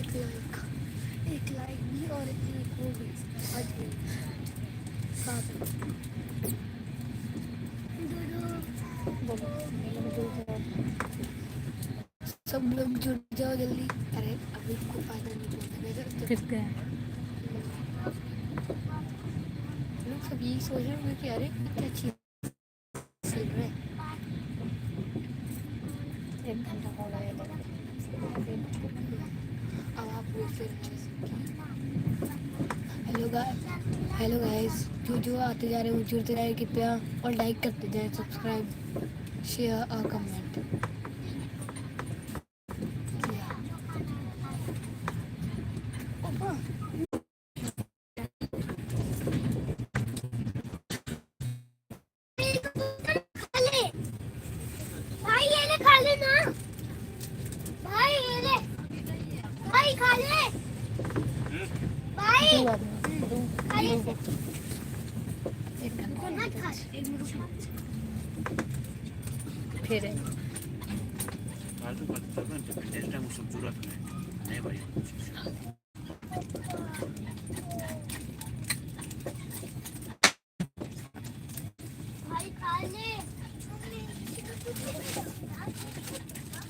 एक लाइक भी और एक वो भी आज भी साथ सब लोग जुड़ जाओ जल्दी। अरे अभी को फायदा नहीं पहुंचेगा फिर गया। लोग सब यही सोच रहे होंगे कि अरे क्या चीज चल रहा है। 1 घंटा हो गया है। अब आप हेलो गाइस जो आते जा रहे हैं जुड़ते रहे कृपया और लाइक करते जाए, सब्सक्राइब शेयर और कमेंट। फिर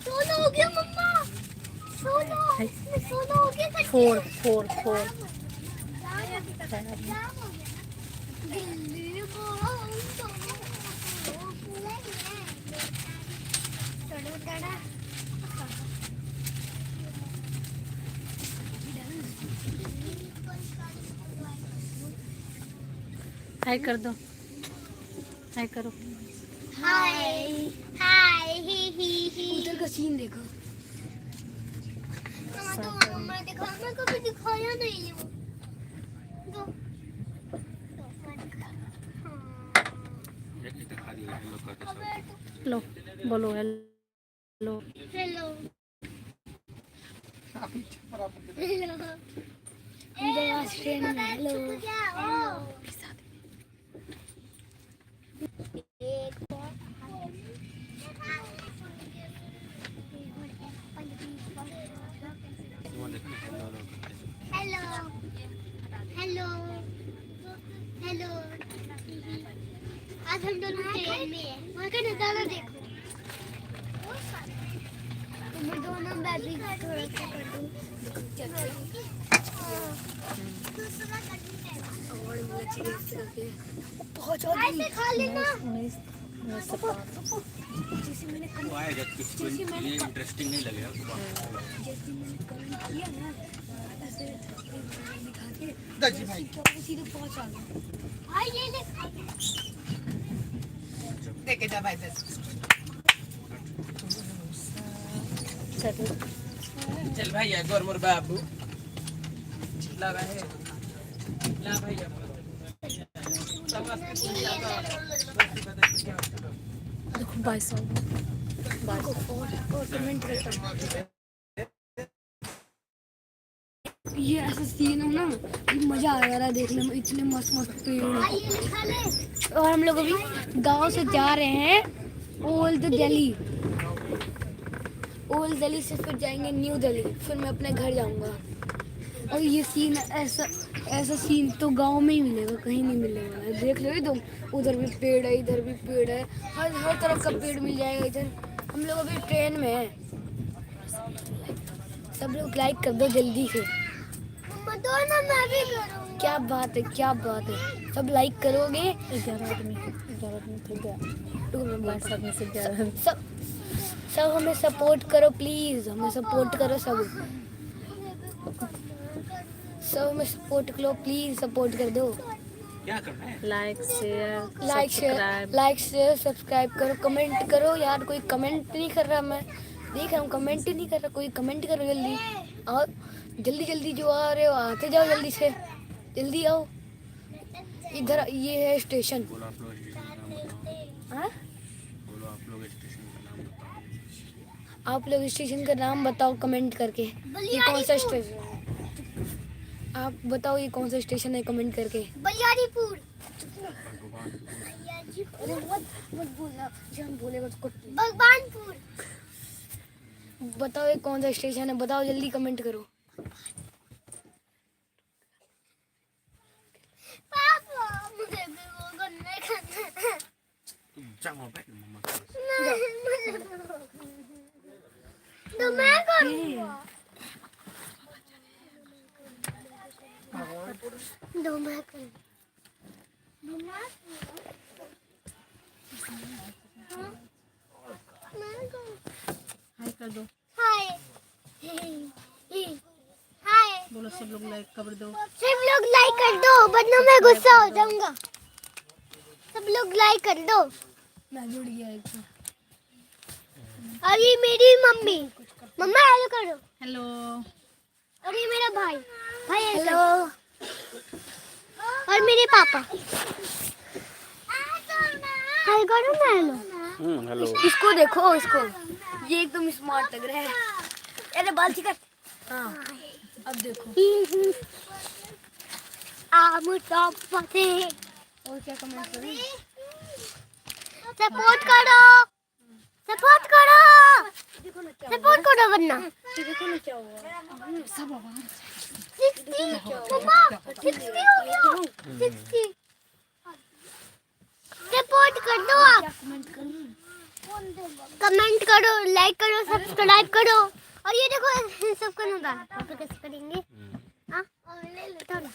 सोना हो गया मम्मा, सोना हो गया। 4 हाय कर दो, हाय करो। हाय हाय ही ही। उधर का सीन देखो। मैं कभी दिखाया नहीं हूँ। लो बोलो hello hello hello. Hello hello hello. आज हम दोनों ट्रेन में हैं। वहाँ का नज़ारा देखो। मैं दोनों बैटरी थोड़ा सा कर दूँ। बहुत जल्दी खा लेना। जैसे मैंने ये इंटरेस्टिंग नहीं लगेगा। जैसे मैंने कमेंट किया ना ऐसे दिखा के भाई सीधे पहुंच आ गया। भाई ये देखे जा भाई चल भाई गोर मोर बाबू ला भाई देखो 22 और कमेंट करता ये ऐसा सीन है ना कि मजा आ रहा है देखने में। इतने मस्त मस्त पेड़। और हम लोग अभी गांव से जा रहे हैं ओल्ड दिल्ली। ओल्ड दिल्ली से फिर जाएंगे न्यू दिल्ली, फिर मैं अपने घर जाऊंगा। और ये सीन ऐसा सीन तो गांव में ही मिलेगा, कहीं नहीं मिलेगा। देख लो तुम, उधर भी पेड़ है, इधर भी पेड़ है, हर तरफ का पेड़ मिल जाएगा इधर। हम लोग अभी ट्रेन में हैं। सब लोग लाइक कर दो जल्दी से। मैं भी करूंगा। क्या बात है, क्या बात है। सब लाइक करोगे। 11 आदमी थक गया। सब हमें सपोर्ट करो प्लीज, हमें सपोर्ट करो सब हमें सपोर्ट करो प्लीज, सपोर्ट कर दो। क्या करना है? लाइक शेयर सब्सक्राइब करो, कमेंट करो। यार कोई कमेंट नहीं कर रहा, मैं देख रहा हूँ कमेंट ही नहीं कर रहा। कोई कमेंट करो जल्दी। और जल्दी जो आ रहे हो आते जाओ, जल्दी से जल्दी आओ। इधर ये है स्टेशन। आप लोग स्टेशन का नाम बताओ कमेंट करके। ये कौन सा स्टेशन है? आप बताओ ये कौन सा स्टेशन है, कमेंट करके। बलियारीपुर। मत बोलना, जो हम बोलेगा उसको। भगवानपुर। बताओ ये कौन सा स्टेशन है, बताओ जल्दी कमेंट करो। पापा मुझे भी वो करने खाना है। जाओ बैठ मम्मा के पास। तो मैं करूँगा। दो मैं करूँगा। हाय कर दो, हाय हाय बोलो सब लोग लाइक कर दो। सब लोग लाइक कर दो वरना मैं गुस्सा हो जाऊंगा। सब लोग लाइक कर दो। मैं जुड़ गया एक तो। और ये मेरी मम्मी मम्मा हेलो करो। हेलो, और ये मेरा भाई भाई हेलो। और मेरे पापा हाय करो ना हेलो। हेलो। इसको देखो इसको, ये एकदम स्मार्ट लग रहा है। अरे बाल चिकट। हाँ अब देखो। आम टॉप पते और क्या कमेंट करूँ? सपोर्ट करो सपोर्ट करो देखो ना क्या सपोर्ट करो वरना देखो ना क्या हुआ। सब आवाज 60 मम्मा 60 हो गया 60 सपोर्ट कर दो आप। क्या कमेंट करूँ? कमेंट करो लाइक करो सब्सक्राइब करो। और ये देखो सबका नुकसान पापा कैसे करेंगे। हाँ ले लो थोड़ा।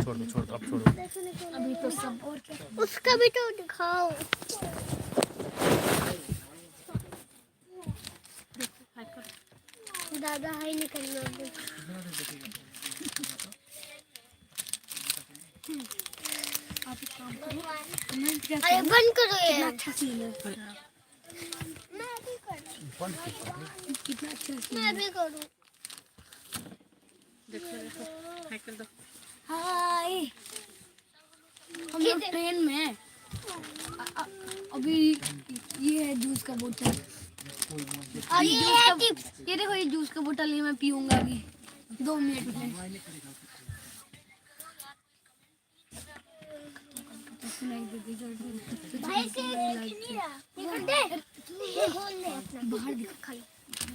छोड़ दो अब छोड़ो। अभी तो सब और क्या। उसका भी तो दिखाओ। हाय कर। दादा हाय नहीं करना अभी। आप एक काम करो, कमेंट क्या अरे बंद करो ये। अच्छा सीन है। मैं भी करूँ कितना अच्छा सीन मैं भी करूँ। देखो देखो, हाय कर दो। हाय हम लोग ट्रेन में हैं। अभी ये है जूस का बोतल। और ये है टिप्स। ये देखो ये जूस का बोतल ये मैं पीऊंगा अभी 2 मिनट में। भाई से नहीं रहा ये कर दे ये खोल ले अपना बाहर दिखा खाली।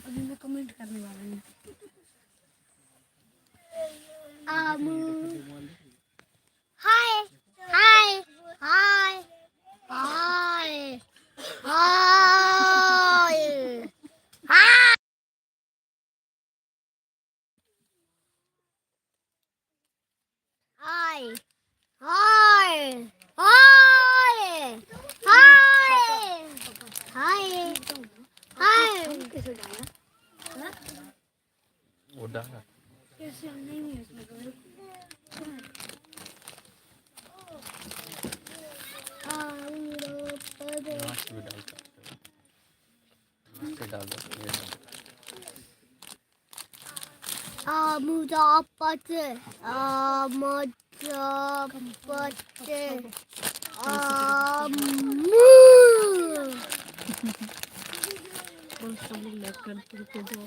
अभी मैं कमेंट करने वाला हूँ। हाय हाय हाय हाय हाय हाय हाय हाय हाय हाय हाय कैसे डाला? वो डाला। कैसे नहीं है इसमें कमेंट। यहाँ से भी डाल सकते हो। यहाँ से डाल दो ये डाल। आमुदापते आमू बोलो सब लोग लाइक कर दो।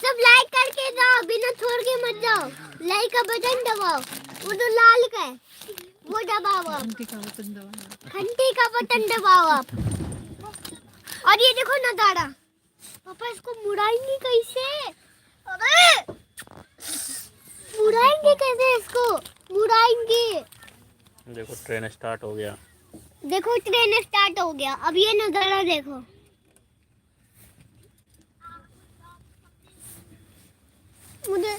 सब लाइक करके जाओ बिना छोड़ के मत जाओ। लाइक का बटन दबाओ वो जो लाल का है वो दबाओ आप। घंटी का बटन दबाना। घंटी का बटन दबाओ आप। और ये देखो नजारा पापा इसको मुड़ाएंगे कैसे। अरे मुड़ाएंगे कैसे इसको मुड़ाएंगे। देखो ट्रेन स्टार्ट हो गया। देखो ट्रेन स्टार्ट हो गया। अब ये नजारा देखो। मुझे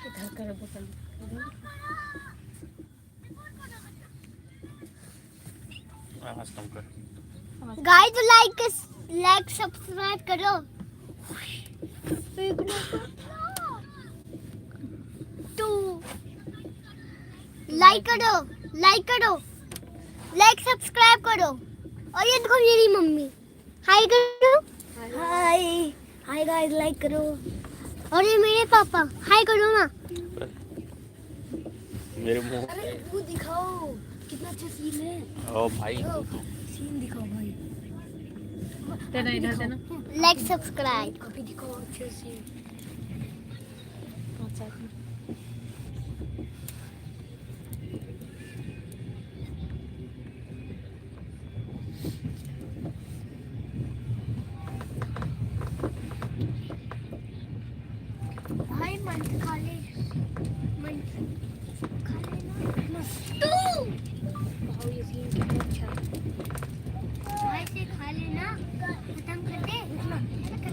इधर कर बोतल। आवाज कम कर। गाइस लाइक सब्सक्राइब करो। टू लाइक करो लाइक सब्सक्राइब करो। और ये देखो मेरी मम्मी हाय करो। हाय हाय गाइस लाइक करो। और ये मेरे पापा हाय करो ना। मेरे मुंह। अरे वो दिखाओ कितना अच्छा सीन है। ओ भाई सीन दिखाओ भाई। देना इधर देना। लाइक सब्सक्राइब कभी दिखाओ अच्छे से। 5 सेकंड। सीन कितना अच्छा है। भाई से खा लेना, खत्म कर दे, खत्म कर दे,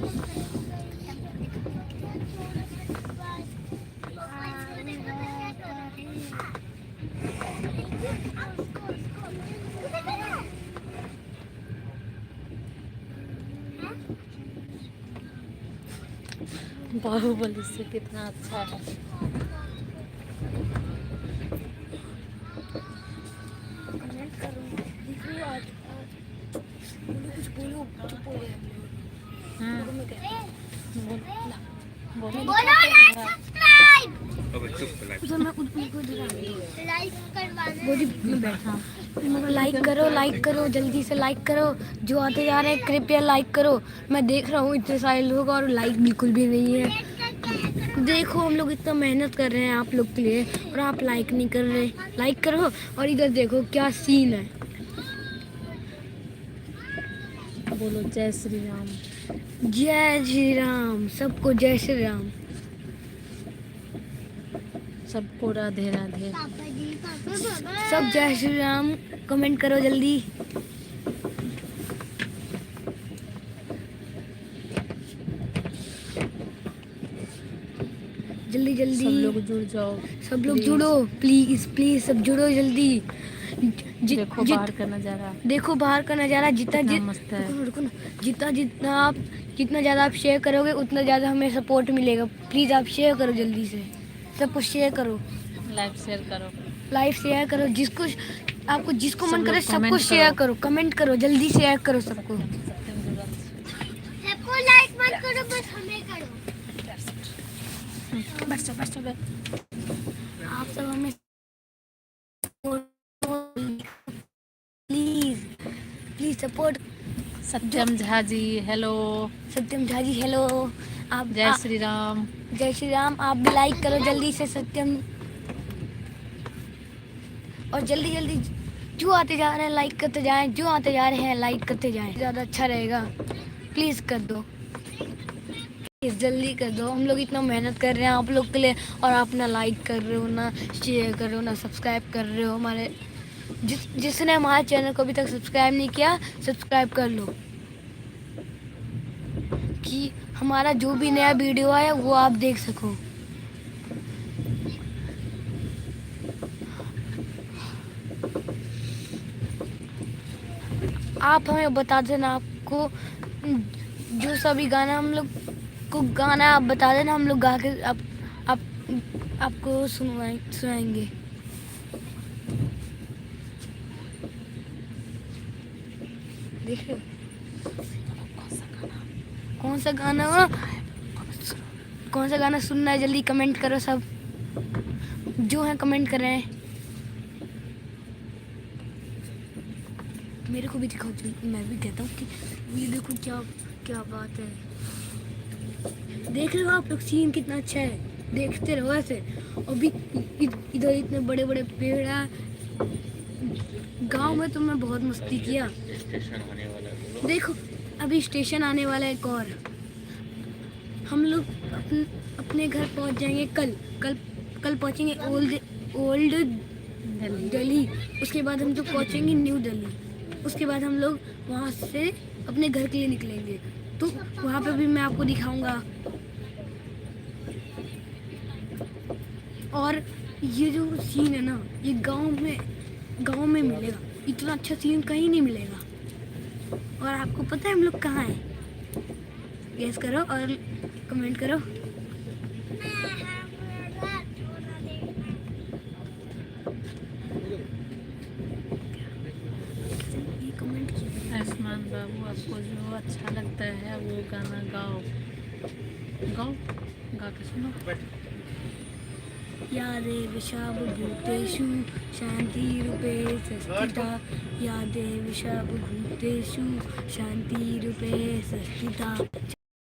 बाहुबली से कितना अच्छा है। कमेंट करो, देखो आज बोलो, कुछ बोलो, चुप हो गए हम लोग। देखो मैं कहता हूँ, बोलो बोलो लाइक सब्सक्राइब, उधर मैं खुद को इधर आ गई। लाइक करवाना। बोली मैं बैठा, लाइक करो जल्दी से लाइक करो, जो आते जा रहे हैं कृपया लाइक करो। मैं देख रहा हूँ इतने सारे लोग और लाइक बिल्कुल भी नहीं है। देखो हम लोग इतना मेहनत कर रहे हैं आप लोग के लिए और आप लाइक नहीं कर रहे। लाइक करो। और इधर देखो क्या सीन है। बोलो जय श्री राम। जय श्री राम, सबको जय श्री राम। सबको राधे राधे। पापा जी, पापा पापा। सब जय श्री राम कमेंट करो जल्दी। जल्दी जल्दी सब लोग जुड़ जाओ। सब लोग प्लीज। जुड़ो, प्लीज प्लीज सब जुड़ो जल्दी। देखो बाहर का नजारा देखो बाहर का नज़ारा। कितना मस्त है। रुको ना, जितना ज़्यादा आप शेयर करोगे उतना ज़्यादा हमें सपोर्ट मिलेगा। प्लीज़ आप शेयर करो जल्दी से, सबको शेयर करो, लाइक शेयर करो। लाइव शेयर करो। जिसको सब मन करे लोग सबको comment शेयर करो। करो, कमेंट करो, जल्दी शेयर करो सबको। सबको लाइक मत करो, बस हमें करो। आप सब हमें please please support. Satyam Jha ji hello. Satyam Jha ji hello. आप जय श्री राम। जय श्री राम। आप भी लाइक करो जल्दी से सत्यम। और जल्दी जल्दी जो आते जा रहे हैं लाइक करते जाएं, जो आते जा रहे हैं लाइक करते जाएं, ज़्यादा अच्छा रहेगा। प्लीज़ कर दो, प्लीज़ जल्दी कर दो। हम लोग इतना मेहनत कर रहे हैं आप लोग के लिए और आप ना लाइक कर रहे हो, ना शेयर कर रहे हो, ना सब्सक्राइब कर रहे हो। हमारे जिसने हमारे चैनल को अभी तक सब्सक्राइब नहीं किया, सब्सक्राइब कर लो कि हमारा जो भी नया वीडियो आया वो आप देख सको। आप हमें बता देना, आपको जो सभी गाना हम लोग को गाना आप बता देना, हम लोग गा के आपको सुनाएंगे। देख रहे हो कौन सा गाना सुनना है? जल्दी कमेंट करो सब, जो है कमेंट कर रहे हैं। मेरे को भी दिखाओ, मैं भी कहता हूँ कि ये देखो क्या क्या बात है। देख रहे हो आप लोग सीन कितना अच्छा है, देखते रहो ऐसे। अभी इधर इतने बड़े बड़े पेड़ हैं। गांव में तो मैं बहुत मस्ती किया। देखो अभी स्टेशन आने वाला है एक और। हम लोग अपने घर पहुंच जाएंगे कल पहुंचेंगे ओल्ड दिल्ली। उसके बाद हम लोग पहुंचेंगे न्यू दिल्ली। उसके बाद हम लोग वहाँ से अपने घर के लिए निकलेंगे, तो वहाँ पे भी मैं आपको दिखाऊंगा। और ये जो सीन है ना, ये गांव में मिलेगा। इतना अच्छा सीन कहीं नहीं मिलेगा। और आपको पता है हम लोग कहाँ हैं? गेस करो और कमेंट करो। ये कमेंट कीजिए। आयुष्मान बाबू आपको जो अच्छा लगता है वो गाना गाओ गा के सुनो। यादे विषाभूतेषु शान्तिरूपेश स्थिता। यादे विषाभूतेषु शान्तिरूपे स्थिता।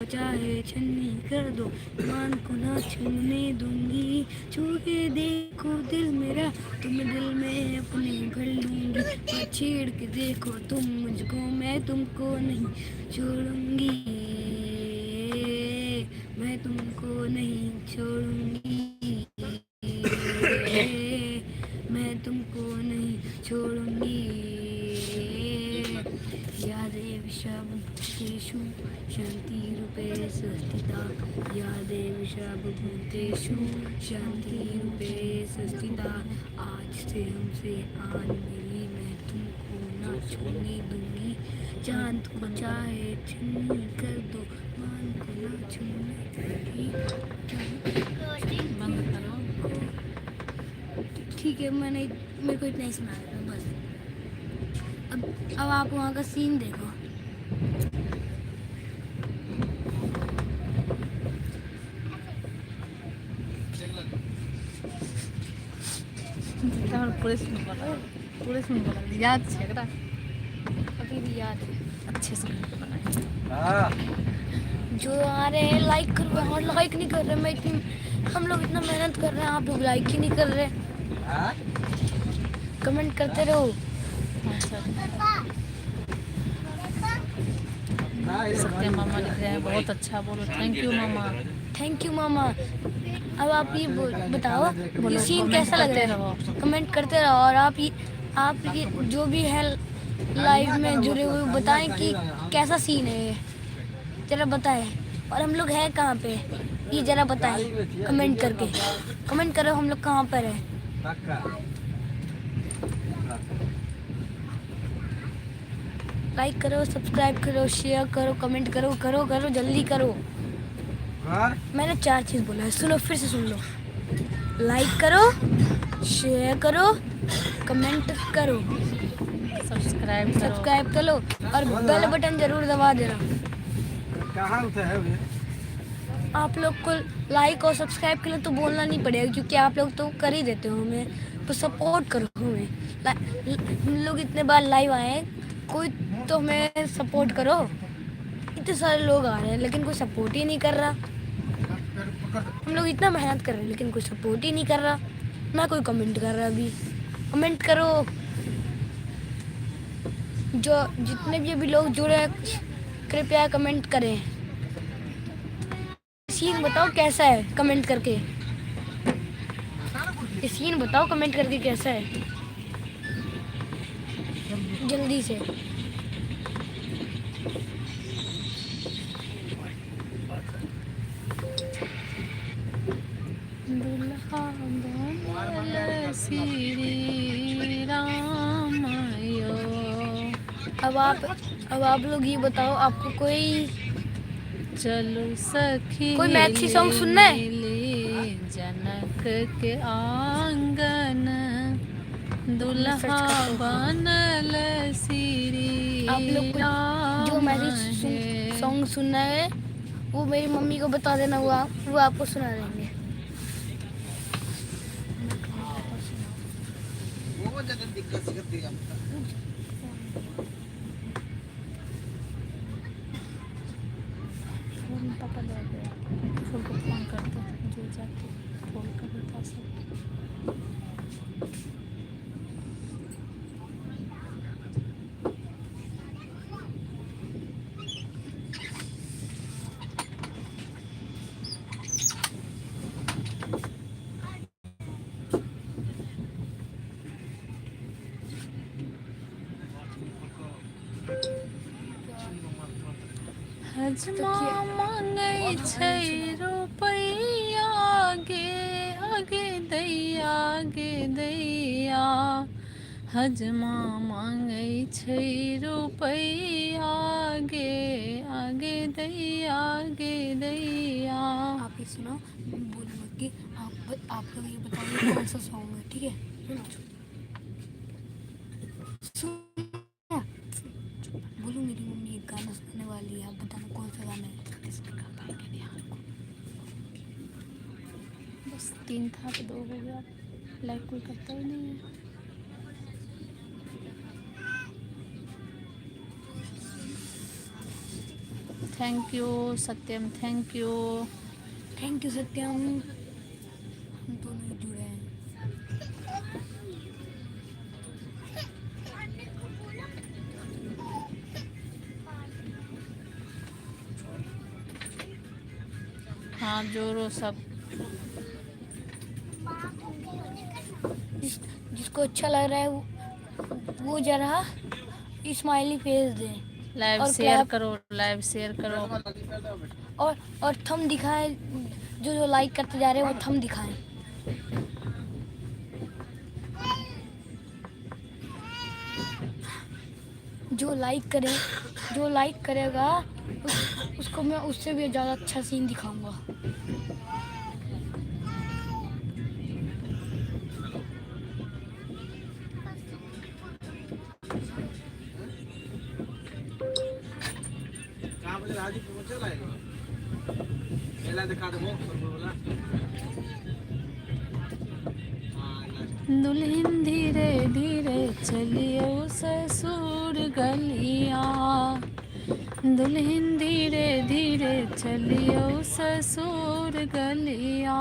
चाहे छन्नी कर दो मान को ना छूने दूंगी। छू के देखो दिल मेरा, तुम दिल में अपने भर लूंगी। और छेड़ के देखो तुम मुझको, मैं तुमको नहीं छोड़ूंगी। मैं तुमको नहीं छोड़ूंगी। मैं तुमको नहीं छोड़ूंगी। विषाभूतेषु शान्तिरूपे संस्थिता या देवी विषाभूतेषु शांतिरूपे संस्थिता। आज से हमसे आन मिली मैं तुमको ना छूने दूंगी। चांद को चाहे छन्नी कर दो, मान को ना छूने दूंगी। बंद करो। ठीक है, मेरे को इतना ही सुना देता बस। अब आप वहाँ का सीन देखो। पूरे सुन बोला याद छे एकरा अभी भी याद है। अच्छे से बोला। जो आ रहे हैं लाइक कर रहे हैं और लाइक नहीं कर रहे। हम लोग इतना मेहनत कर रहे हैं, आप लोग लाइक ही नहीं कर रहे। कमेंट करते रहो। सत्य मामा लिख रहे हैं बहुत अच्छा बोलो। थैंक यू मामा। थैंक यू मामा। अब आप ये बताओ ये सीन कैसा लग रहा है। कमेंट करते रहो। और आप ये जो भी है लाइव में जुड़े हुए बताएं कि कैसा सीन है ये, जरा बताएं। और हम लोग हैं कहाँ पे ये जरा बताएं कमेंट करके। कमेंट करो हम लोग कहाँ पर है। लाइक करो, सब्सक्राइब करो, शेयर करो, कमेंट करो, करो करो जल्दी करो। मैंने 4 चीज़ बोला है, सुनो फिर से सुन लो। लाइक करो, शेयर करो, कमेंट करो, सब्सक्राइब करो और बेल बटन जरूर दबा देना। आप लोग को लाइक और सब्सक्राइब के लिए तो बोलना नहीं पड़ेगा क्योंकि आप लोग तो कर ही देते हो हमें। तो सपोर्ट करो हमें। हम लोग इतने बार लाइव आए हैं, कोई तो हमें सपोर्ट करो। इतने सारे लोग आ रहे हैं लेकिन कोई सपोर्ट ही नहीं कर रहा। हम लोग इतना मेहनत कर रहे हैं लेकिन कोई सपोर्ट ही नहीं कर रहा, ना कोई कमेंट कर रहा। अभी कमेंट करो। जो जितने भी अभी लोग जुड़े हैं कृपया कमेंट करें। सीन बताओ कैसा है कमेंट करके। ये सीन बताओ कमेंट करके कैसा है जल्दी से। दुल्हा बनल श्री राम आयो। अब आप लोग ये बताओ आपको कोई चलो सखी कोई मैथिली सॉन्ग सुनना है? ले जनक के आंगन दुल्हा बनल श्री आप लोग को जो मैथिली सॉन्ग सुनना है वो मेरी मम्मी को बता देना। वो आपको सुना देंगे। पापा ले गए फूल को फोन करते जो जाके फोन कर बता सब। हजमा मांगै छै रुपैया गे आगे दैया। हजमा मांगै छै रुपैया गे आगे दैया। आप ये सुनो, बोलो कि आप लोग ये बताइए कौन सा सॉन्ग है। ठीक है सुनो। बोलो मेरी मम्मी एक गाना सुनने वाली है, आप बताना कौन सा गाना है। बस 3 था तो 2 हो गया। लाइक कोई करता ही नहीं है। Thank you Satyam. Thank you Satyam. हम दोनों जुड़े हैं। हाँ जोरो सब। जिसको अच्छा लग रहा है वो जरा स्माइली फेस दे। लाइव और शेयर clap। करो, लाइव शेयर करो। और थंब दिखाएं, जो जो लाइक करते जा रहे हैं वो थंब दिखाएं। जो लाइक करेगा उसको मैं उससे भी ज़्यादा अच्छा सीन दिखाऊंगा। दुल्हन धीरे धीरे चलियो ससुर गलिया, दुल्हन धीरे धीरे चलियो ससुर गलिया,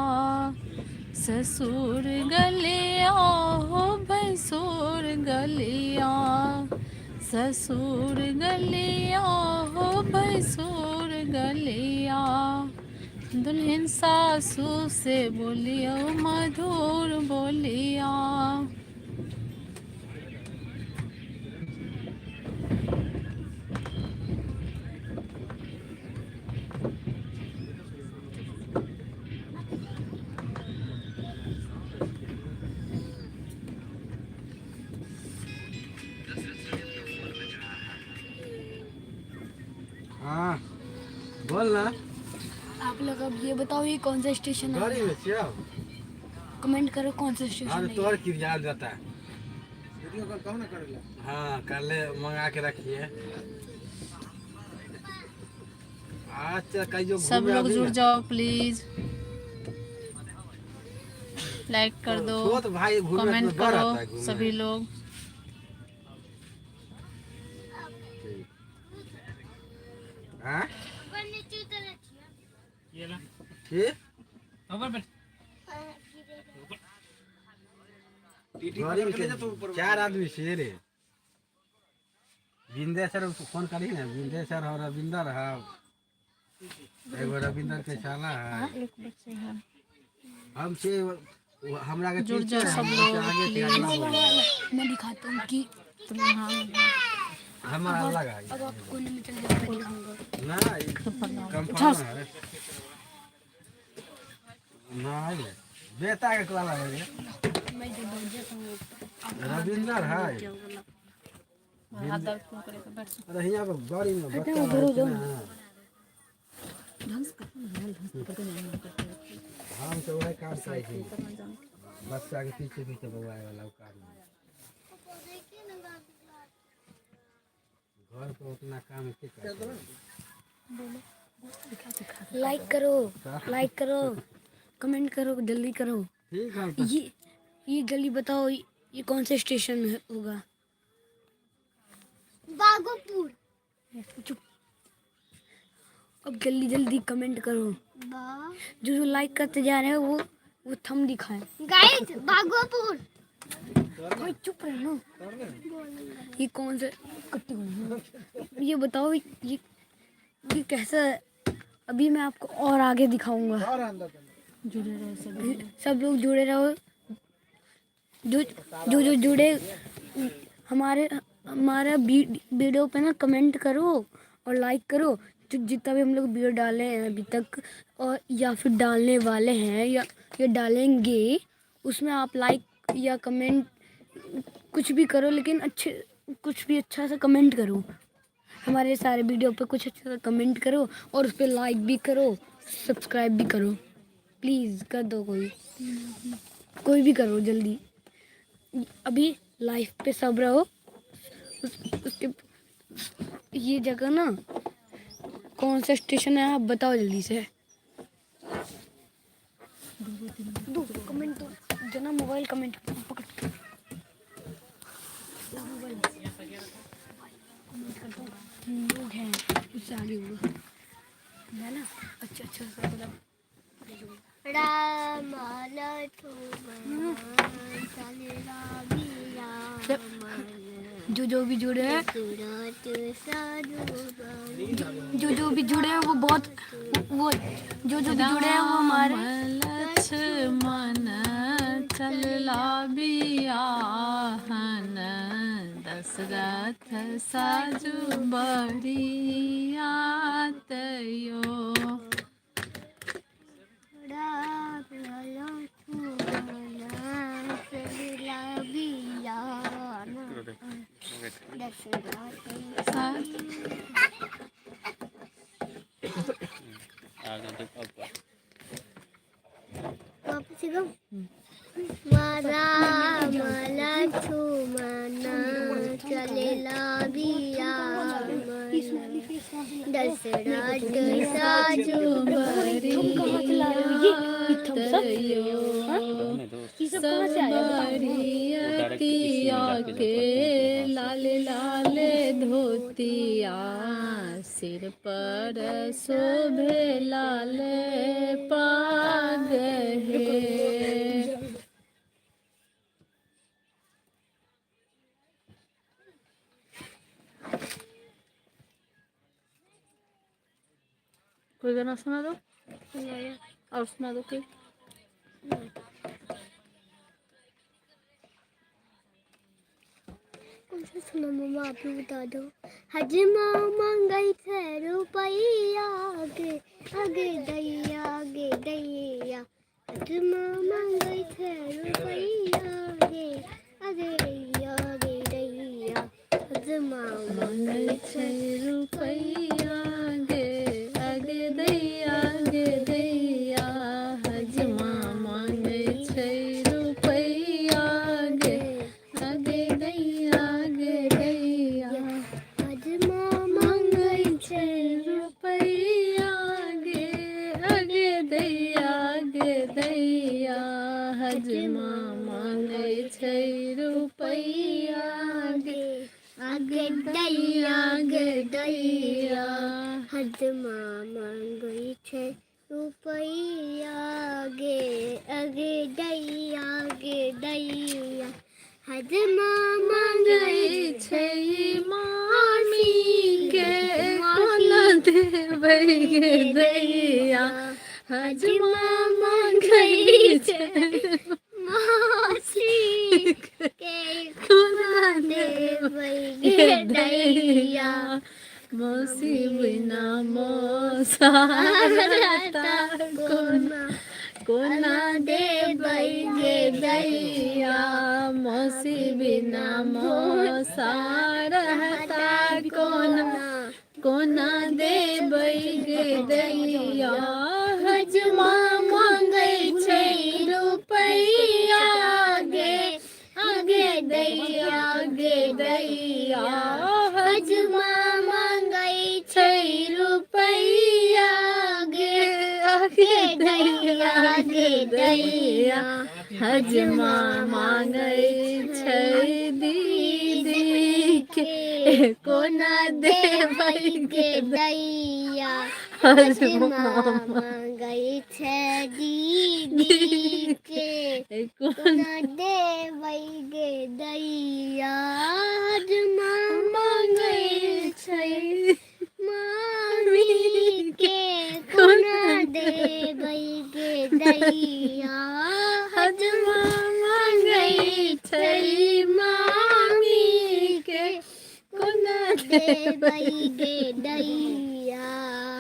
ससुर गलिया हो भैंसुर गलिया, ससुर गलिया हो भैंसुर गलिया, दुल्हन सासू से बोलियो मधुर बोलिया। हाँ बोल ना। आप लोग अब ये बताओ ये कौन सा स्टेशन है? गाड़ी में छियो? कमेंट करो कौन सा हाँ स्टेशन तो है। तोहर की याद रहता है। वीडियो कॉल कहो ना करेला। हाँ कर ले, मंगा के रखिए। अच्छा कहियो सब लोग जुड़ जाओ प्लीज, लाइक कर दो, छोट भाई घूमे कमेंट तो बड़ा करो आता है घूमे। सभी लोग। हाँ ये ना ठीक ऊपर बैठ। गाड़ी में चार आदमी से रे। बिंदेश्वर फोन करी ना, बिंदेश्वर और रविंदर है, एगो रविंदर के साला है। हम से हमरा के जुड़ जाओ सब लोग आगे के प्लीज। मैं दिखाता हूँ कि तुम हाँ हमारा अलग है अब आप कोने में चल जाओ, मैं दिखाऊंगा। ना कंफर्म है ना ये बेटा के कला लगे मैं जब बैठ जाता हूँ रविंदर है। आदर क्यों करेगा, बैठ। अरे यहाँ पर गाड़ी में बच्चा हम तो वही काम करे छी, बच्चा के पीछे पीछे बउआए वाला काम नहीं। घर पर उतना काम के करते। लाइक करो, कमेंट करो, जल्दी करो। ठीक है तो ये जल्दी बताओ ये कौन से स्टेशन में होगा? बागोपुर। चुप। अब जल्दी जल्दी कमेंट करो। जो जो लाइक करते जा रहे हैं वो थंब दिखाएं। गाइस बागोपुर। कोई चुप रहे ना। ये कौन से कट्टी ये बताओ ये कैसा है? अभी मैं आपको और आगे दिखाऊंगा। जुड़े रहो सब लोग जुड़े रहो। जो जुड़े हमारा वीडियो पे ना कमेंट करो और लाइक करो। जितना भी हम लोग वीडियो डाले हैं अभी तक और या फिर डालने वाले हैं या डालेंगे, उसमें आप लाइक या कमेंट कुछ भी करो, लेकिन कुछ भी अच्छा सा कमेंट करो। हमारे सारे वीडियो पे कुछ अच्छा सा कमेंट करो और उस पर लाइक भी करो, सब्सक्राइब भी करो। प्लीज़ कर दो, कोई भी करो जल्दी। अभी लाइफ पे सब रहो। उसके ये जगह ना कौन सा स्टेशन है आप बताओ जल्दी से। दो कमेंट दो, जना मोबाइल कमेंट पकड़ मोबाइल कमेंट कर दो। लोग हैं उससे आगे होगा है ना। अच्छा सा मतलब राम जो भी जुड़े हैं जो भी जुड़े हैं वो बहुत वो जो भी जुड़े हैं वो हमारे लक्ष्मण चलला बियाहन दशरथ साजु बरियात यो रात वाला छुमाना चलेला बियाना दशरथ साजु आगे देखो अब वापस से गाओ मारा मला छुमाना चलेला बियाना दशरथ साजु बरियतिया के लाले लाले धोतिया सिर पर शोभे लाले पाग है कोई गाना सुना दो और सुना दो कोई कौन सा सुना मम्मा आप ही बता दो हजमा मंगई थे रुपैया आगे दैया हजमा मंगई थे रुपैया आगे दैया हजमा मंगल छै रुपैया गे आगे दैया हजमा मांगे छै रुपैया गे आगे दैया हजमा मंगई थे रुपैया गे आगे दैया हजमा मांगे छै रुपैया गे आगे दैया हजमा मंगई छे रुपैया गे आगे दैया हजमा मंगई छै मामी के कोना देबै गे दैया हजमा मांगै छै मौसी के कोना देबै गे गे दैया मौसी बिना मौसा कोना देबै गे दैया मौसी बिना मौसा रहता कोना देबै गे दैया हजमा मांगै छै रुपैया गे आगे दैया हजमा मांगै छै रुपैया गे आगे दैया हजमा मांगै छै दीदी के कोना देबै गे दैया हजमा मंगई छै दीदी के कोना देबै गे दैया हजमा मंगई छै मामी के कोना देबै गे दैया हजमा मांगै छै मामी के कोना देबै गे दैया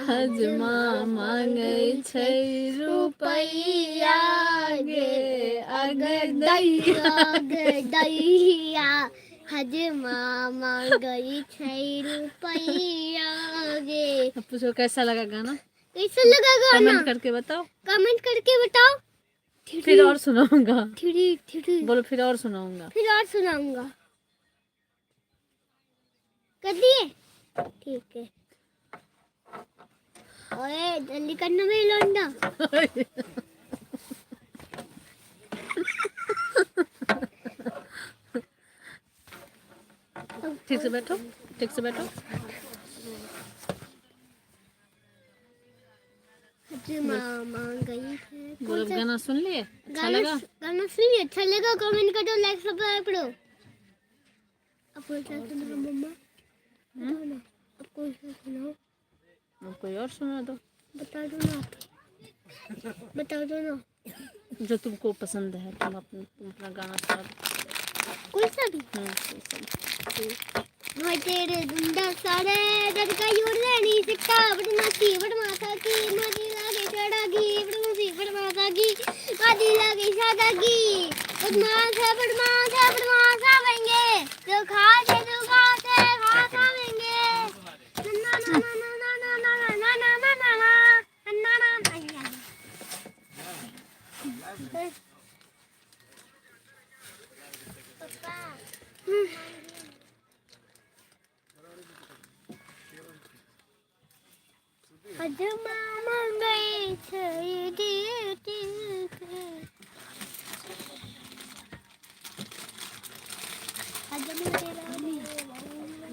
हजमा मांगै छै रुपैया गे आगे दैया दैया हजमा मंगई छै रुपैया गे पूछो कैसा लगा गाना कैसा लगा गाना कमेंट करके बताओ कमेंट करके बताओ फिर और सुनाऊंगा थ्री बोलो फिर और सुनाऊंगा फिर और सुनाऊंगा कर दिए ठीक है ओए जल्दी करना मेरी लौंडा ठीक से बैठो मामा गई है बोलो गाना सुन लिए अच्छा लगा गाना सुनिए अच्छा लगा कमेंट करो लाइक सब्सक्राइब करो अब कोई सा सुनाओ मम्मा बताओ ना अब कोई सा सुनाओ अब कोई और सुना दो बता दो ना जो तुमको पसंद है तुम अपना गाना सुना दो कोई सा भी भाई तेरे दुंडा सारे दर का यूर नहीं सकता बदमाशी बदमाशा की मादी लागे चढ़ागी बदमाशा की मादी लागे सादागी बदमाशा बनेंगे तो खाते खावेंगे ना ना ना ना ना ना ना ना ना ना ना अजमा मंगई छे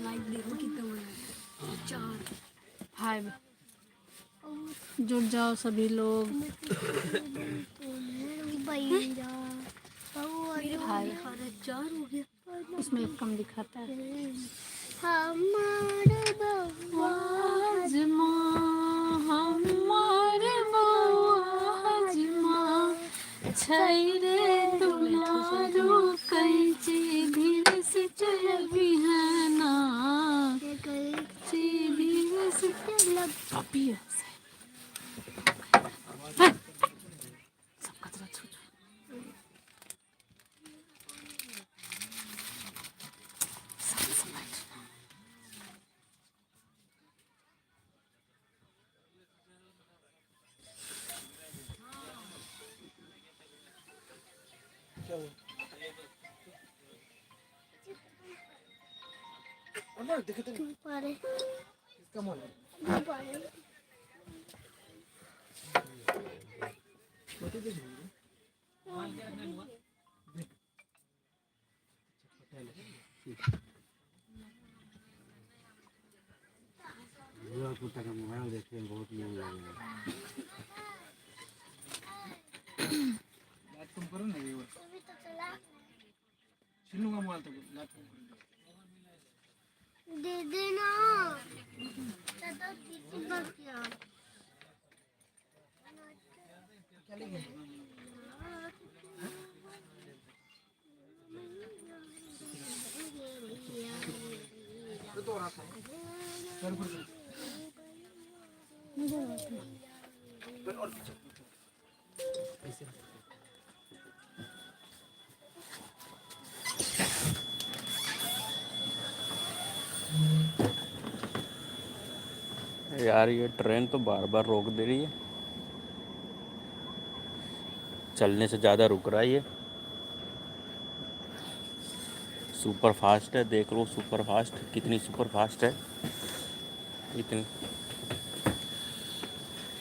लाइक देखो कितना बड़ा है 4 हाय जुड़ जाओ सभी लोग। हाय 4 हो गया। उसमें एक कम दिखाता है। हमारे बउआ हजमा हमारे बउआ हजमा छैरे तुम्हारो कैची धीरे से चलबी है ना कैची धीरे से चलब पापी है सब कचरा छू कुत्ता का मोबाइल देखने में बहुत मन लगेगा। तुम करो ना ये छिलूंगा मोबाइल तो दे देना दादा पीछे बस गया यार ये ट्रेन तो बार बार रोक दे रही है, चलने से ज़्यादा रुक रहा है ये। सुपर फास्ट है, देख लो सुपर फास्ट कितनी सुपर फास्ट है इतनी।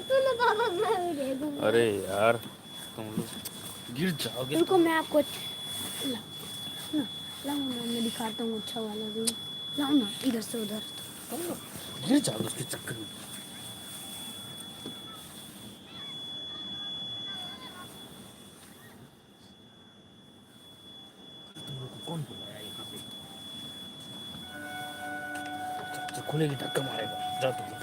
तो पापा मैं भी दे दूंगा। अरे यार तुम लोग गिर जाओगे। उनको मैं आपको लाओ ना, मैं दिखाता हूँ अच्छा वाला व्यू। लाओ ना इधर से उधर। गिर जाओगे उसके चक्कर में। तुम लोग को कौन बुलाया यहाँ पे? जब खुलेगी धक्का मारेगा, जाओ तुम लोग।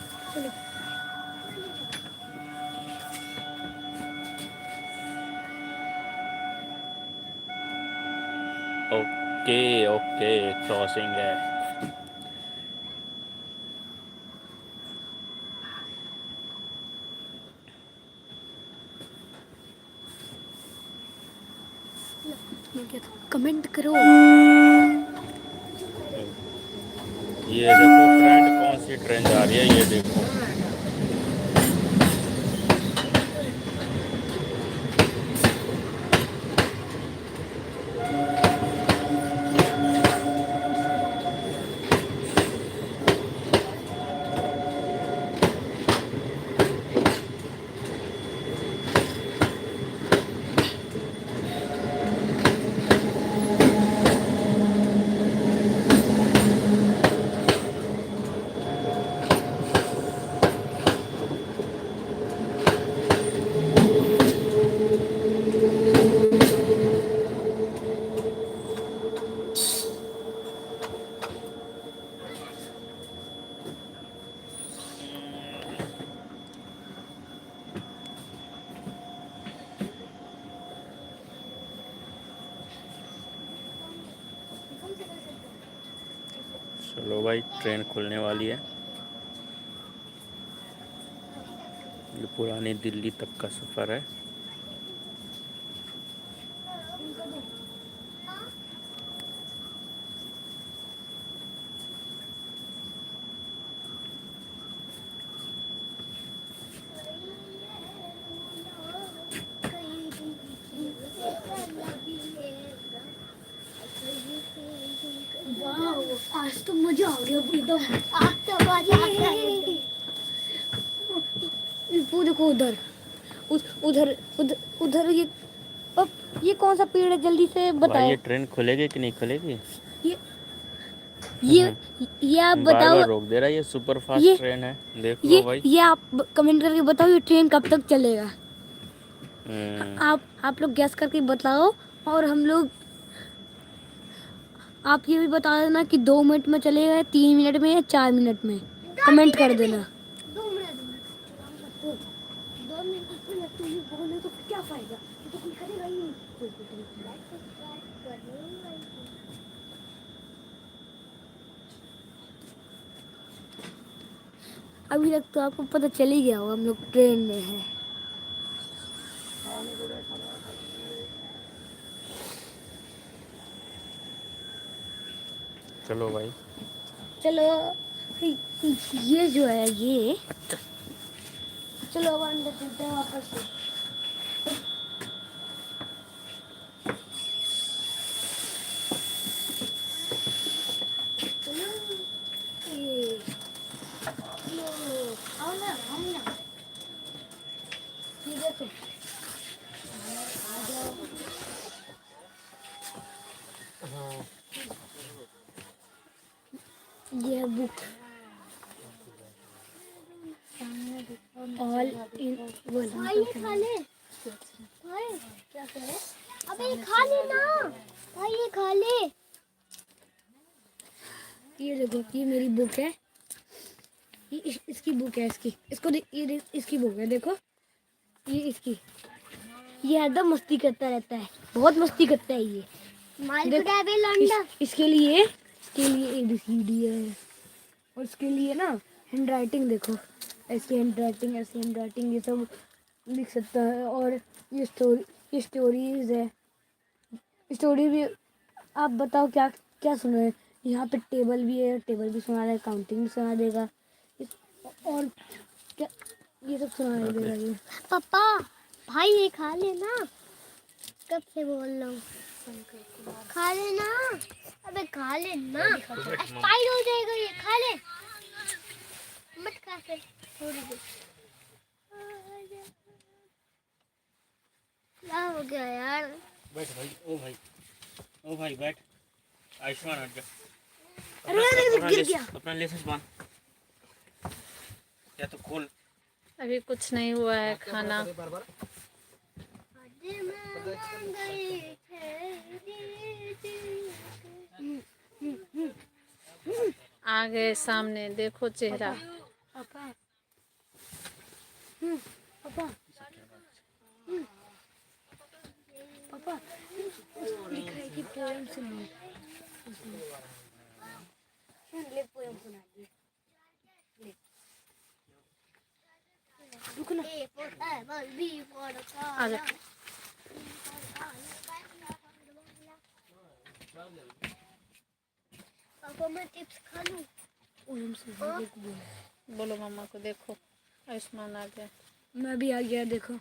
ओके ओके क्रॉसिंग है। मैं क्या था, कमेंट करो। ये देखो फ्रेंड कौन सी ट्रेन जा रही है, ये देखो। भाई ट्रेन खुलने वाली है। ये पुरानी दिल्ली तक का सफ़र है। वाह, आज तो मजा आ गया एकदम। आप तो बहुत वो देखो उधर, उधर उधर उधर ये कौन सा पेड़ है, जल्दी से भाई बताओ। ये ट्रेन खुलेगी कि नहीं खुलेगी? ये ये ये आप बार बताओ। बार रोक दे रहा है। ये सुपर फास्ट ये ट्रेन है, देख लो भाई। ये आप कमेंट करके बताओ ये ट्रेन कब तक चलेगा। हम्म, आप लोग गैस करके बताओ। और हम लोग, आप ये भी बता देना कि 2 मिनट में चलेगा, 3 मिनट में या 4 मिनट में, कमेंट कर देना। 2 मिनट 2 मिनट तो ये बोले तो क्या फायदा, ये तो कोई करेगा ही नहीं। अभी तक तो आपको पता चल ही गया होगा हम लोग ट्रेन में हैं। चलो भाई। चलो ये जो है ये, चलो अब अंदर चलते हैं वापस से। चलो आओ ना, हम ना, ये देखो, आ जाओ। ये बुक ऑल इन वन। भाई ये खा ले। भाई क्या करे? अबे ये खा ले ना। भाई ये खा ले। ये देखो, ये मेरी बुक है। ये इसकी बुक है, ये इसकी बुक है, देखो ये इसकी। ये एकदम मस्ती करता रहता है, बहुत मस्ती करता है ये। माल देख, कुड़ा बे लंडा। इसके लिए ABCD है। और इसके लिए ना हैंड राइटिंग देखो, ऐसी हैंड राइटिंग ये सब लिख सकता है। और ये स्टोरीज है। स्टोरी भी आप बताओ क्या क्या सुने। यहाँ पे टेबल भी है, टेबल भी सुना देगा, काउंटिंग भी सुना देगा। और क्या ये सब सुना देगा ये। पापा भाई ये खा ले ना। कब से बोल रहा हूँ खा ले ना। अबे खा ले ना, एक्सपायर हो जाएगा ये। खा ले मत खा फिर थोड़ी देर। क्या हो गया यार? बैठ भाई। ओ भाई बैठ। आयुष्मान हट जा। अरे गिर गया। अपना लाइसेंस बांध या तो खोल। अभी कुछ नहीं हुआ है खाना। आ गए सामने, देखो चेहरा। पापा पापा पापा लिखा है कि पोएम सुनो। ले पोएम सुना दिए। रुको ना। आ जा। पापा मैं चिप्स खा लूं? पोएम सुना दे। बोलो मम्मा को, देखो आयुष्मान आ गया। मैं भी आ गया, देखो।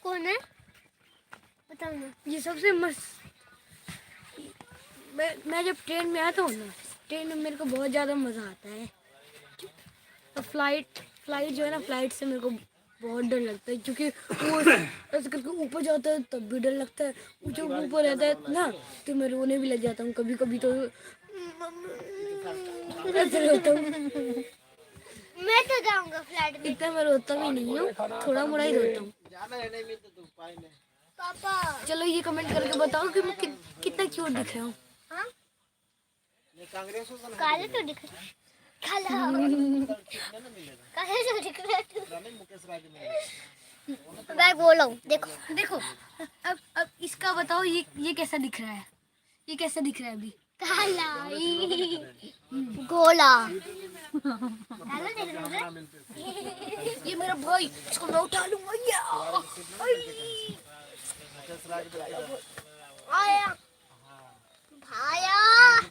कौन है बताओ ना। ये सबसे मस्त। मैं जब ट्रेन में आता हूँ ना, ट्रेन में मेरे को बहुत ज़्यादा मज़ा आता है। तो फ्लाइट जो है ना, फ्लाइट से मेरे को बहुत डर लगता है, क्योंकि वो ऐसे करके ऊपर जाता है तब भी डर लगता है। जब ऊपर रहता है ना तो मैं रोने भी लग जाता हूँ कभी कभी। तो ऐसे रोता हूँ। मैं तो जाऊंगा फ्लाइट में। इतना मैं रोता भी नहीं हूँ, थोड़ा मोड़ा ही रोता हूँ। पापा चलो ये कमेंट करके बताओ कि मैं कितना क्यूट दिख रहा हूँ। हाँ काले तो दिख रहा है। काला काले तो दिख रहा है तू। मैं बोल रहा हूँ देखो। देखो अब इसका बताओ ये कैसा दिख रहा है। ये कैसा दिख रहा है अभी? काला गोला काला देख रहे हो? ये मेरा भाई, इसको मैं उठा लूंगा। या आया भाया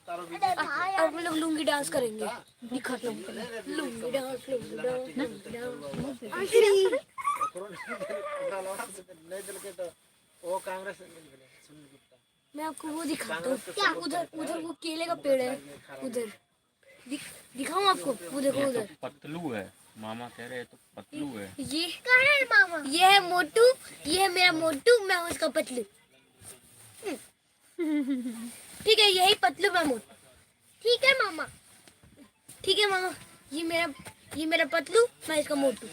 अरे भाया अब हम लोग लुंगी डांस करेंगे। दिखाता हूँ lungi dance, lungi dance, lungi dance. मैं आपको वो दिखाता हूँ। क्या उधर उधर वो केले का पेड़ है उधर। दिखाऊं आपको? वो देखो उधर। पतलू है, मामा कह रहे हैं तो पतलू है। ये कहाँ है मामा? ये है मोटू, ये है मेरा मोटू, मैं हूँ इसका पतलू। ठीक है, यही पतलू मैं मोटू। ठीक है मामा। ठीक है मामा, ये मेरा पतलू, मैं इसका मोटू।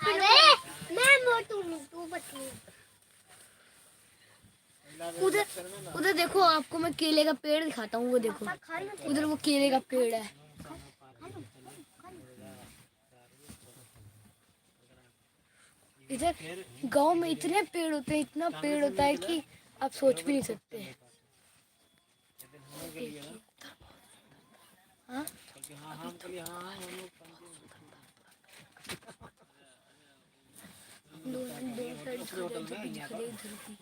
अरे मैं मोटू हूँ तू पतलू। उधर उधर देखो, आपको मैं केले का पेड़ दिखाता हूँ। वो देखो उधर वो केले का पेड़ है। इधर गांव में इतने पेड़ होते हैं, इतना पेड़ होता है कि आप सोच भी नहीं सकते। हाँ? दो साइड छोटे छोटे दिख रहे इधर की।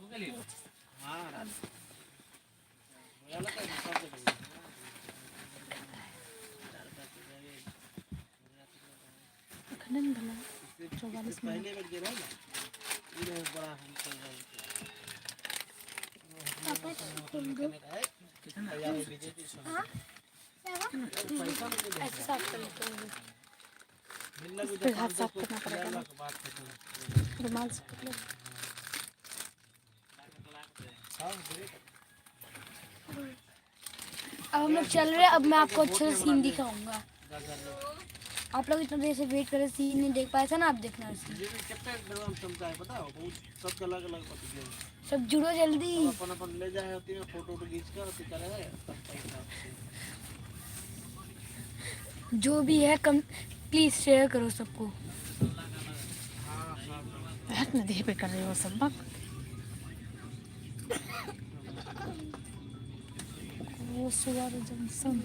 खनन भला 44 मिनट ऐसे साफ कर लेते हैं। इस पे हाथ साफ करना पड़ेगा ना, रुमाल से कर लो। अब हम लोग चल रहे हैं। अब मैं आपको अच्छे से सीन दिखाऊंगा। आप लोग इतना देर से वेट कर रहे, सीन नहीं देख पाए थे ना, आप देखना सीन। सब जुड़ो जल्दी। जो भी है कम प्लीज शेयर करो सबको। हाथ में देह पे कर रहे हो सब बक। वो सुवार जंक्शन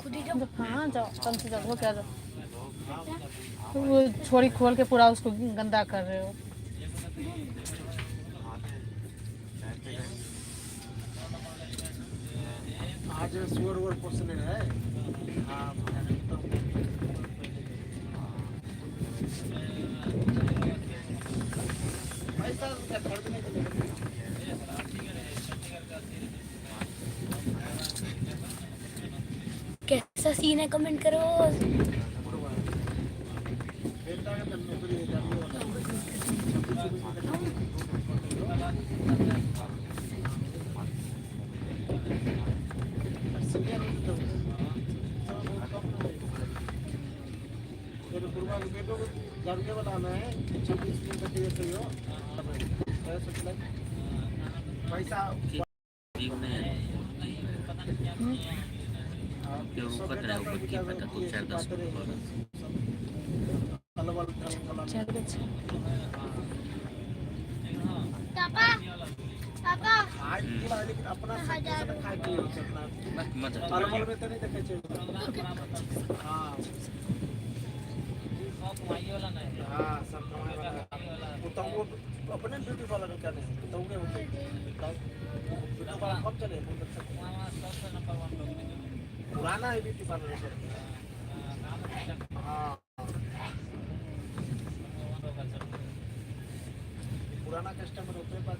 खुद ही जाओ। हाँ जाओ, कम से जाओ, क्या जाओ। वो छोरी खोल के पूरा उसको गंदा कर रहे हो। आज सुअर वुअर पोसने है। कैसा सीन है कमेंट करो। बताना है 26 दिन का डेट है यो पैसा पापा पापा आज लेकिन अपना खाए अलग में तो नहीं देखे चाहिए। हाँ हाँ सब कमाई वाला वो तो वो अपने ब्यूटी पार्लर में क्या नहीं तो उनके ब्यूटी पार्लर कब चले पुराना है ब्यूटी पार्लर। हाँ पुराना कस्टमर होते हैं पास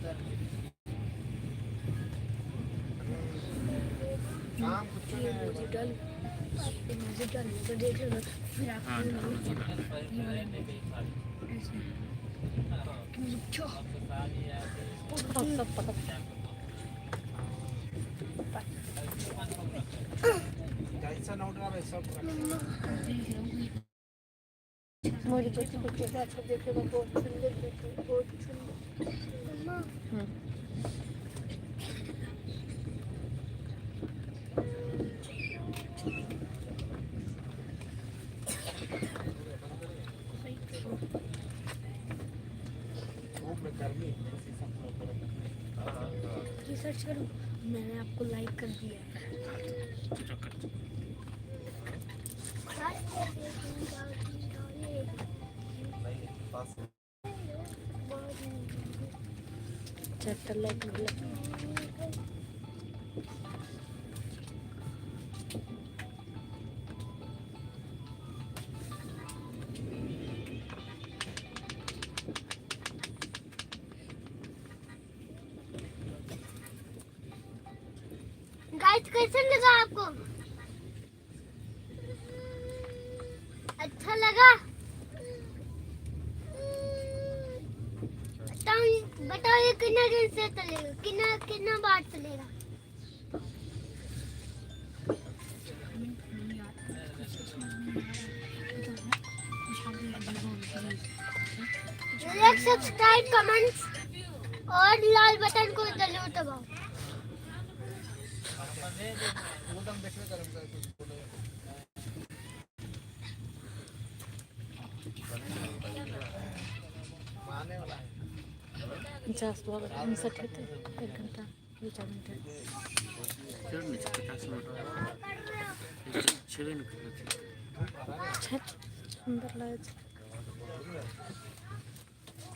काम कुछ नहीं है। म्यूजिक डाल तो देख लो, फिर आप कैसा नोट आ रहा है सब मुझे बच्चे अच्छा देखेगा। बहुत सुंदर, बहुत सुंदर। के सर्च करूँ। मैंने आपको लाइक कर दिया है। चैप्टर लाइक गाइस कैसा लगा आपको? अच्छा लगा? बताओ ये कितना दिन से चलेगा, कितना बार चलेगा? लाइक सब्सक्राइब कमेंट्स और लाल बटन को जरूर दबाओ। पचास तो उनसठ है तो 1 घंटा 4 घंटे छठ सुंदर लगे छै।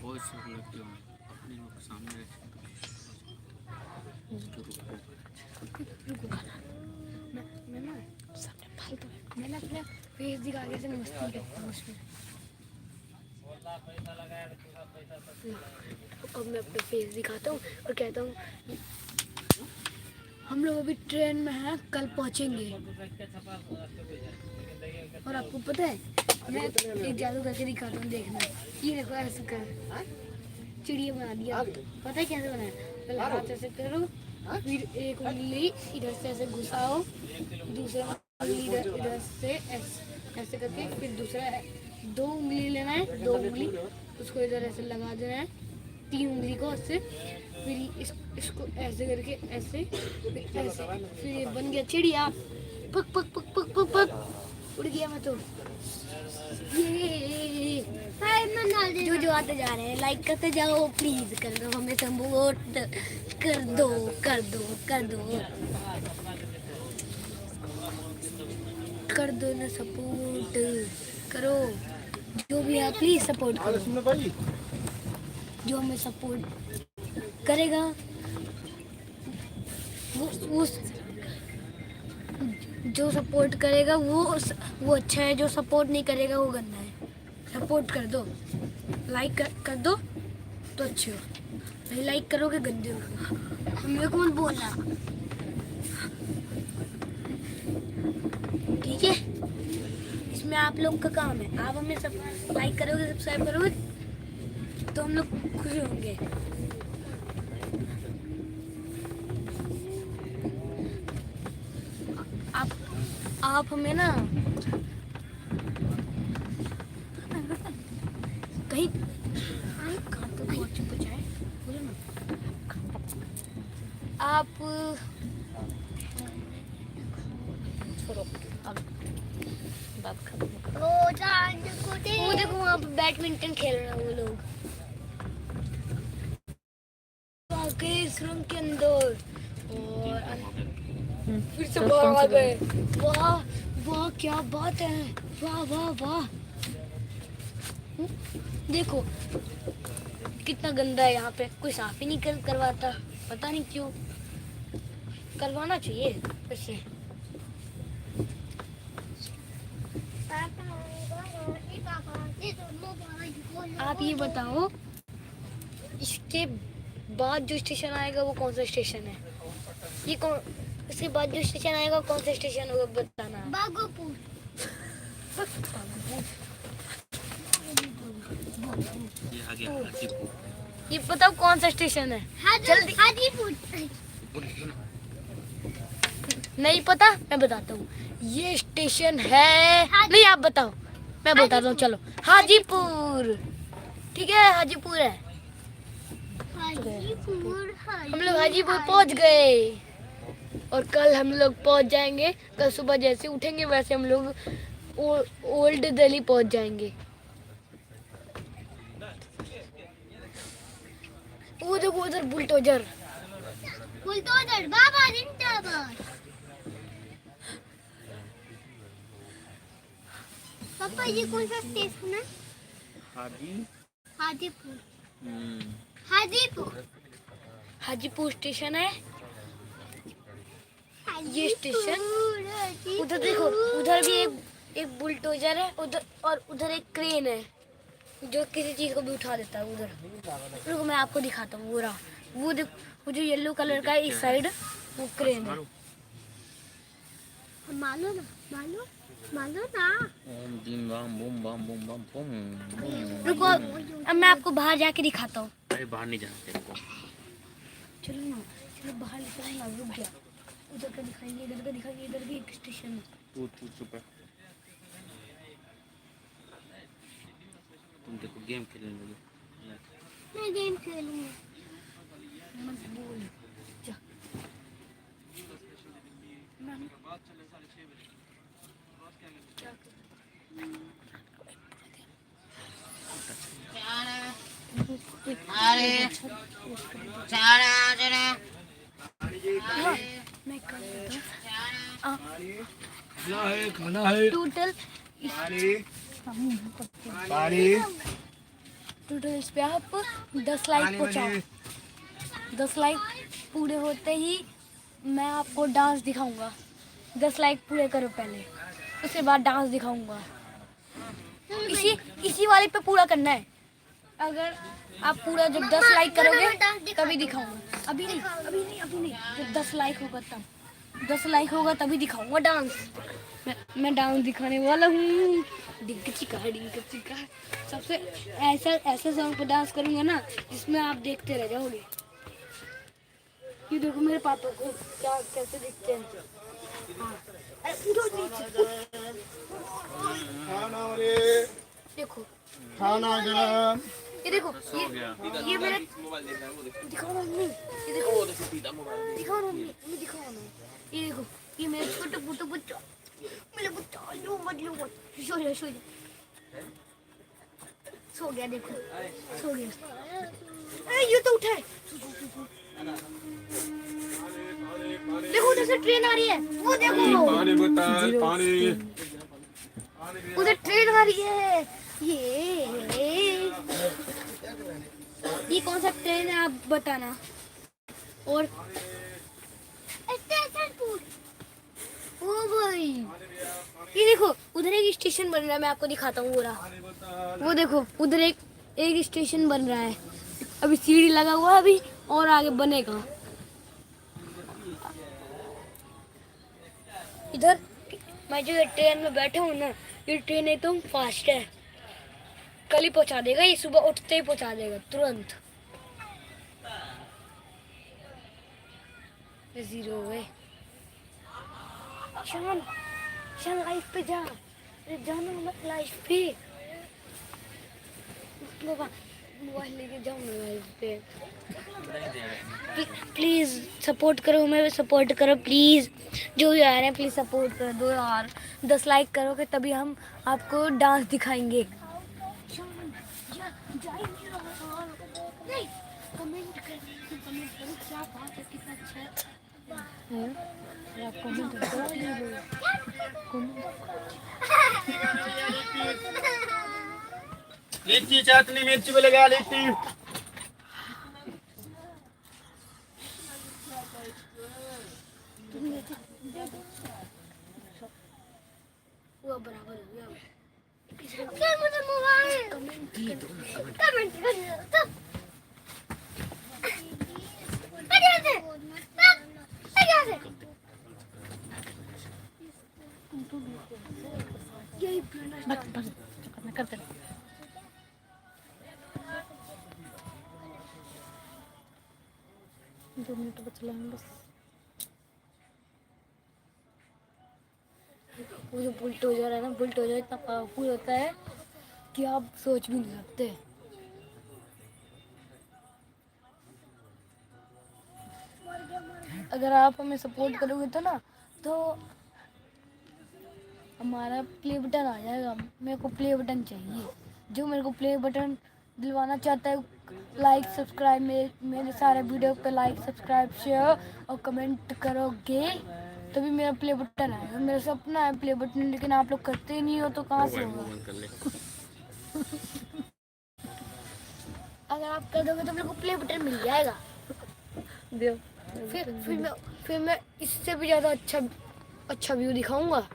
कोई सब लड़की अपने लोग सामने मैं ना सामने फालतू मैं ना अपना फेस दिखा के से मस्ती करता हूँ उसमें। अब मैं अपना फेस दिखाता हूँ और कहता हूँ हम लोग अभी ट्रेन में हैं, कल पहुँचेंगे। और आपको पता है मैं एक जादू करके दिखाता हूँ, देखना। ये देखो ऐसे कर चिड़िया बना दिया। पता है कैसे बनाया? पहले हाथ ऐसे करो, फिर एक उंगली इधर से ऐसे घुसाओ, दूसरा उंगली इधर से ऐसे करके, फिर दूसरा 2 उंगली लेना है, 2 उंगली उसको इधर ऐसे लगा देना है, 3 उंगली को ऐसे, फिर इसको ऐसे करके ऐसे, फिर ऐसे, फिर ये बन गया चिड़िया। पक पक पक पक पक पक उड़ गया मैं तो। ये जो आते जा रहे हैं लाइक करते जाओ, प्लीज कर दो, हमें सपोर्ट कर दो कर दो कर दो कर दो ना, सपोर्ट करो। जो भी है प्लीज सपोर्ट करो। जो हमें सपोर्ट करेगा वो जो सपोर्ट करेगा वो अच्छा है, जो सपोर्ट नहीं करेगा वो गंदा है। सपोर्ट कर दो, लाइक कर दो तो अच्छे हो, नहीं लाइक करोगे गंदे हो। मेरे को मत बोलना, ठीक है? इसमें आप लोग का काम है। आप हमें सब लाइक करोगे, सब्सक्राइब करोगे तो हम लोग खुश होंगे। आप हमें ना कहीं कहाँ तो पहुँच जाए, बोलो ना। आप बात खत्म। वो देखो वहाँ पे बैडमिंटन खेल रहे हैं वो लोग आके इस रूम के अंदर, और फिर से बाहर आ गए। वाह वाह क्या बात है, वाह वाह वाह। देखो कितना गंदा है यहाँ पे, कोई साफ ही नहीं करवाता, पता नहीं क्यों। करवाना चाहिए वैसे। आप ये बताओ इसके बाद जो स्टेशन आएगा वो कौन सा स्टेशन है? ये कौन, इसके बाद जो स्टेशन आएगा कौन सा स्टेशन होगा बताना। बागोपुर। ये आ गया हाजीपुर। ये बताओ कौन सा स्टेशन है? जल्दी। हाजीपुर। नहीं पता, मैं बताता हूँ। ये स्टेशन है, नहीं आप बताओ, मैं बताता हूँ। चलो हाजीपुर, ठीक है हाजीपुर है। हम लोग हाजीपुर पहुँच गए और कल हम लोग पहुँच जाएंगे। कल सुबह जैसे उठेंगे वैसे हम लोग ओल्ड दिल्ली पहुँच जाएंगे। वो देखो उधर बुलडोजर, वो बुलडोजर बाबा जिंदाबाद। पापा ये कौन सा स्टेशन है? हाजीपुर। हाजीपुर हाजीपुर स्टेशन है ये स्टेशन। उधर देखो, उधर भी एक बुलडोजर है उधर, और उधर एक क्रेन है जो किसी चीज को भी उठा देता है उधर। रुको मैं आपको दिखाता हूँ। वो रहा, वो देखो, वो जो येलो कलर का है इस साइड, वो क्रेन है। मालो ना, मालो ना। ओम बीम बम बम बम बम बम बम। रुको अब मैं आपको बाहर जाके दिखाता हूँ। अरे बाहर नहीं जाना तेरे को। चलो ना, चलो बाहर निकलो ना, रुक गया। उधर का दिखाएंगे, इधर का दिखाएंगे, इधर भी एक स्टेशन है। तू चुप है। तुम देखो गेम खेलने लगे। मैं गेम खेलूंगा। मत बोल जा। क्या हाँ, मैं कर देता हूँ। टोटल टोटल इस पे आप 10 लाइक पहुँचाओ। 10 लाइक पूरे होते ही मैं आपको डांस दिखाऊंगा। 10 लाइक पूरे करो पहले, उसके बाद डांस दिखाऊंगा। इसी वाले पे पूरा करना है। अगर आप पूरा जब 10 लाइक करोगे तभी दिखाऊंगा। अभी नहीं जब 10 लाइक होगा तब, 10 लाइक होगा तभी दिखाऊंगा डांस। मैं डांस दिखाने वाला हूँ। डिंक चिका सबसे ऐसे सॉन्ग पे डांस करूंगा ना जिसमें आप देखते रह जाओगे। ये देखो मेरे पापा को क्या कैसे दिखते हैं। देखो खाना गरम। ये देखो, ये मेरा दिखाओ ना मम्मी, ये देखो दिखाओ ना मम्मी, दिखाओ ना। ये देखो, ये मेरा छोटा छोटा बच्चा, मेरा बच्चा लो मत सो जा। सो गया, देखो सो गया। ये तो उठा है। देखो उधर से ट्रेन आ रही है, वो देखो पानी उधर ट्रेन आ रही है। ये कौन सा ट्रेन है आप बताना। और ओ भाई ये देखो उधर एक स्टेशन बन रहा है, मैं आपको दिखाता हूँ। वो देखो उधर एक स्टेशन बन रहा है। अभी सीढ़ी लगा हुआ है, अभी और आगे बनेगा। इधर मैं जो ट्रेन में बैठा हूँ ना, ये ट्रेन एकदम फास्ट है। कल ही पहुंचा देगा, ये सुबह उठते ही पहुंचा देगा तुरंत। ये 0 हो गए। शान लाइफ पे जा। अरे जाना मत लाइफ पे। बाबा मोबाइल लेके जाओ ना लाइफ पे। प्लीज सपोर्ट करो, हमें सपोर्ट करो प्लीज। जो भी आ रहे हैं प्लीज सपोर्ट कर दो यार। 10 लाइक करोगे तभी हम आपको डांस दिखाएंगे। कमेंट करो क्या बात है, कितना अच्छा है। आप कमेंट करो। लिट्टी चटनी मिर्ची भी लगा लिट्टी। वो बराबर हो गया। क्या मुझे मोबाइल कमेंट कर करते 2 मिनट बचला है बस। वो जो बुलडोजर है ना, बुलडोजर इतना पावरफुल होता है कि आप सोच भी नहीं सकते। अगर आप हमें सपोर्ट करोगे तो ना, तो हमारा प्ले बटन आ जाएगा। मेरे को प्ले बटन चाहिए। जो मेरे को प्ले बटन दिलवाना चाहता है लाइक सब्सक्राइब मेरे सारे वीडियो पे लाइक सब्सक्राइब शेयर और कमेंट करोगे तभी मेरा प्ले बटन आएगा। मेरा सपना है प्ले बटन, लेकिन आप लोग करते ही नहीं हो तो कहाँ से होगा। बंद कर ले। अगर आप कर दोगे तो मेरे को प्ले बटन मिल जाएगा। दे फिर मैं इससे भी ज़्यादा अच्छा व्यू दिखाऊंगा।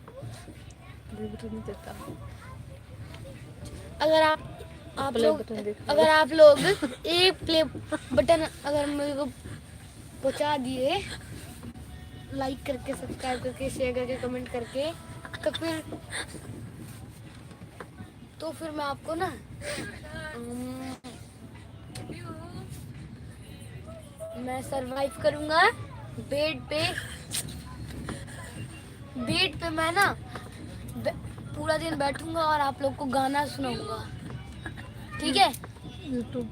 नहीं देता। अगर आप प्ले लोग बटन देख अगर आप लोग एक प्ले बटन अगर मेरे को पहुंचा दिए, लाइक करके सब्सक्राइब करके शेयर करके कमेंट करके, तो फिर मैं आपको ना मैं सरवाइव करूंगा बेड पे मैं ना पूरा दिन बैठूंगा और आप लोग को गाना सुनाऊंगा, ठीक है। YouTube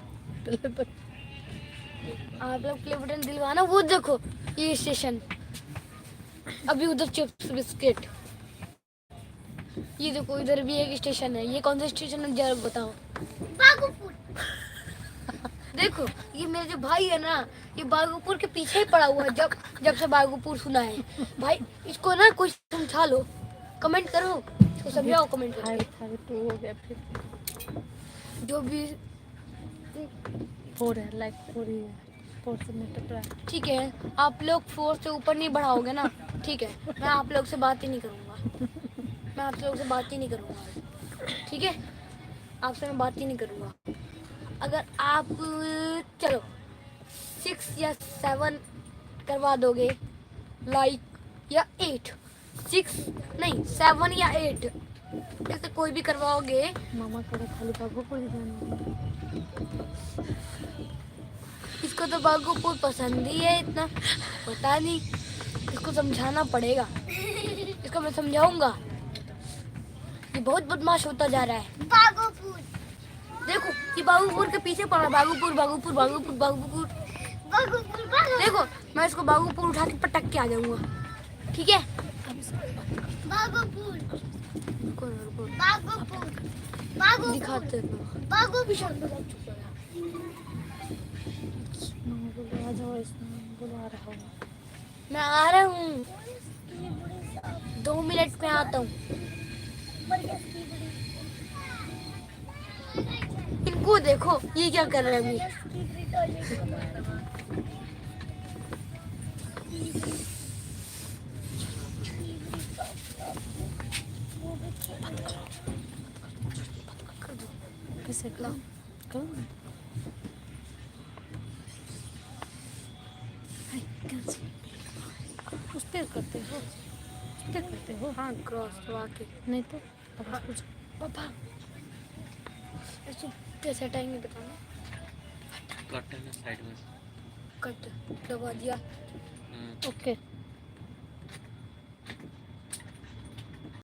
play button. आप लोग प्ले बटन दिलवाना। वो देखो ये स्टेशन, अभी उधर चिप्स बिस्किट, ये देखो इधर भी एक स्टेशन है। ये कौन सा स्टेशन है जरा बताओ। बागोपुर। देखो ये मेरे जो भाई है ना, ये बागोपुर के पीछे ही पड़ा हुआ है। जब से बागोपुर सुना है भाई, इसको ना कोई समझा लो, कमेंट करो, इसको समझाओ कमेंट करो। 5 हो गया, फिर जो भी 4 है, लाइक 4 ही है, 4 से नहीं टकरा है। ठीक है, आप लोग 4 से ऊपर नहीं बढ़ाओगे ना, ठीक है। मैं आप लोग से बात ही नहीं करूँगा, ठीक है। आपसे मैं बात ही नहीं करूँगा। अगर आप चलो 6 या 7 करवा दोगे लाइक, या 8, 6 नहीं 7 या 8 ऐसे कोई भी करवाओगे। मामा कह रहा खाली बागोपुर ही जाना है। इसको तो बागोपुर पसंद ही है इतना, पता नहीं, इसको समझाना पड़ेगा। इसको मैं समझाऊंगा। ये बहुत बदमाश होता जा रहा है। बागोपुर। देखो ये बागोपुर के पीछे पड़ा, बागोपुर। देखो मैं इसको बागोपुर उठा के पटक के आ जाऊंगा, ठीक है। बागोपुर। रुको बागोपुर। दिखाते हैं। बागोपुर। मामा बोलो आ जाओ, इसमें बोलो आ रहा हूँ। मैं आ रहा हूँ, 2 मिनट में आता हूँ। इनको देखो ये क्या कर रहे हैं अभी। कैसे करो करो उस पर करते हो। हाँ क्रॉस करवा के। नहीं तो कुछ पापा इसको कैसे हटाएंगे बताना। कट है ना साइड में। कट दबा दिया। ओके।